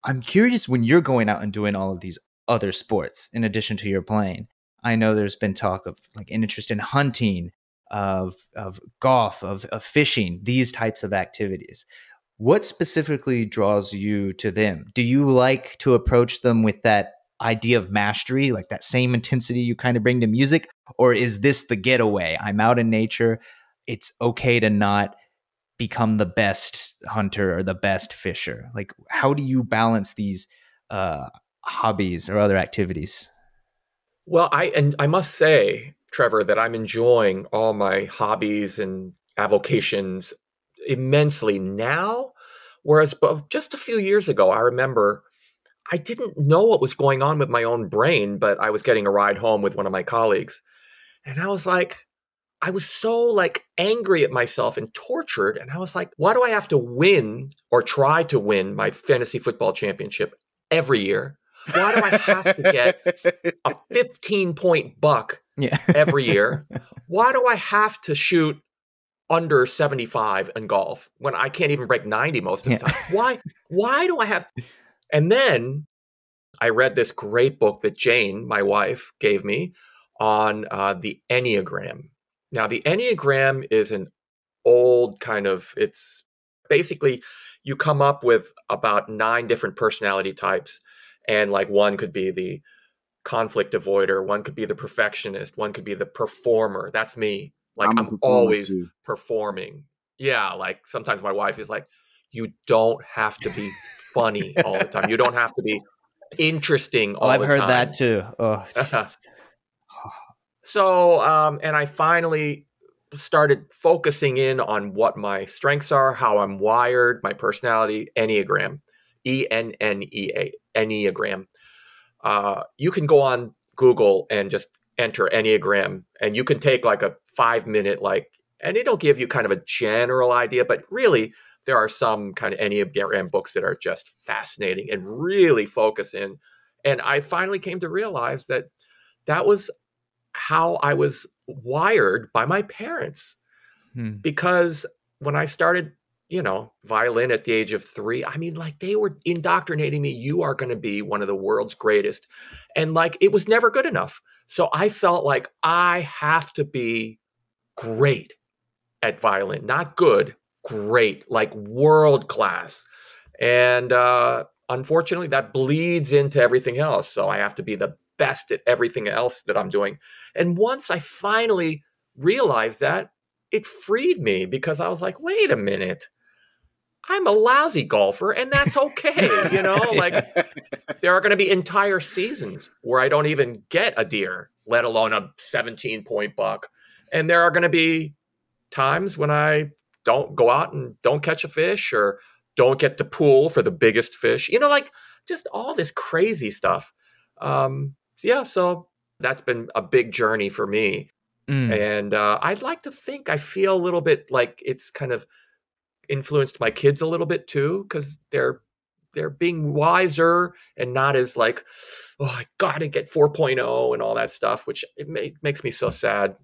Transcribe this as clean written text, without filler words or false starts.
I'm curious, when you're going out and doing all of these other sports in addition to your playing. I know there's been talk of like an interest in hunting, of golf, of fishing, these types of activities. What specifically draws you to them? Do you like to approach them with that idea of mastery, like that same intensity you kind of bring to music? Or is this the getaway? I'm out in nature. It's okay to not become the best hunter or the best fisher. Like, how do you balance these uh, hobbies or other activities? Well, I must say, Trevor, that I'm enjoying all my hobbies and avocations immensely now. Whereas just a few years ago, I remember I didn't know what was going on with my own brain, but I was getting a ride home with one of my colleagues. And I was like, I was so like angry at myself and tortured. And I was like, why do I have to win or try to win my fantasy football championship every year? Why do I have to get a 15-point buck Yeah. every year? Why do I have to shoot under 75 in golf when I can't even break 90 most of Yeah. the time? Why do I have? And then I read this great book that Jane, my wife, gave me on the Enneagram. Now, the Enneagram is an old kind of, it's basically you come up with about 9 different personality types. And like one could be the conflict avoider, one could be the perfectionist, one could be the performer. That's me. Like I'm a I'm performer always too. performing. Yeah, like sometimes my wife is like, you don't have to be funny all the time. You don't have to be interesting Oh, all I've the heard that time. too. Oh, jeez. So, and I finally started focusing in on what my strengths are, how I'm wired, my personality, Enneagram, ENNEA, Enneagram. You can go on Google and just enter Enneagram, and you can take like a 5 minute, like, and it'll give you kind of a general idea, but really, there are some kind of Enneagram books that are just fascinating and really focus in. And I finally came to realize that that was how I was wired by my parents. Hmm. Because when I started, violin at the age of 3, I mean, like they were indoctrinating me. You are going to be one of the world's greatest. And like it was never good enough. So I felt like I have to be great at violin, not good, great, like world class. And unfortunately, that bleeds into everything else. So I have to be the best at everything else that I'm doing. And once I finally realized that, it freed me because I was like, wait a minute, I'm a lousy golfer and that's okay. Like Yeah. there are going to be entire seasons where I don't even get a deer, let alone a 17-point buck. And there are going to be times when I don't go out and don't catch a fish or don't get to pool for the biggest fish, like just all this crazy stuff. Yeah, so that's been a big journey for me. Mm. And I'd like to think I feel a little bit like it's kind of influenced my kids a little bit too, because they're being wiser and not as like, oh, I gotta get 4.0 and all that stuff, which makes me so sad.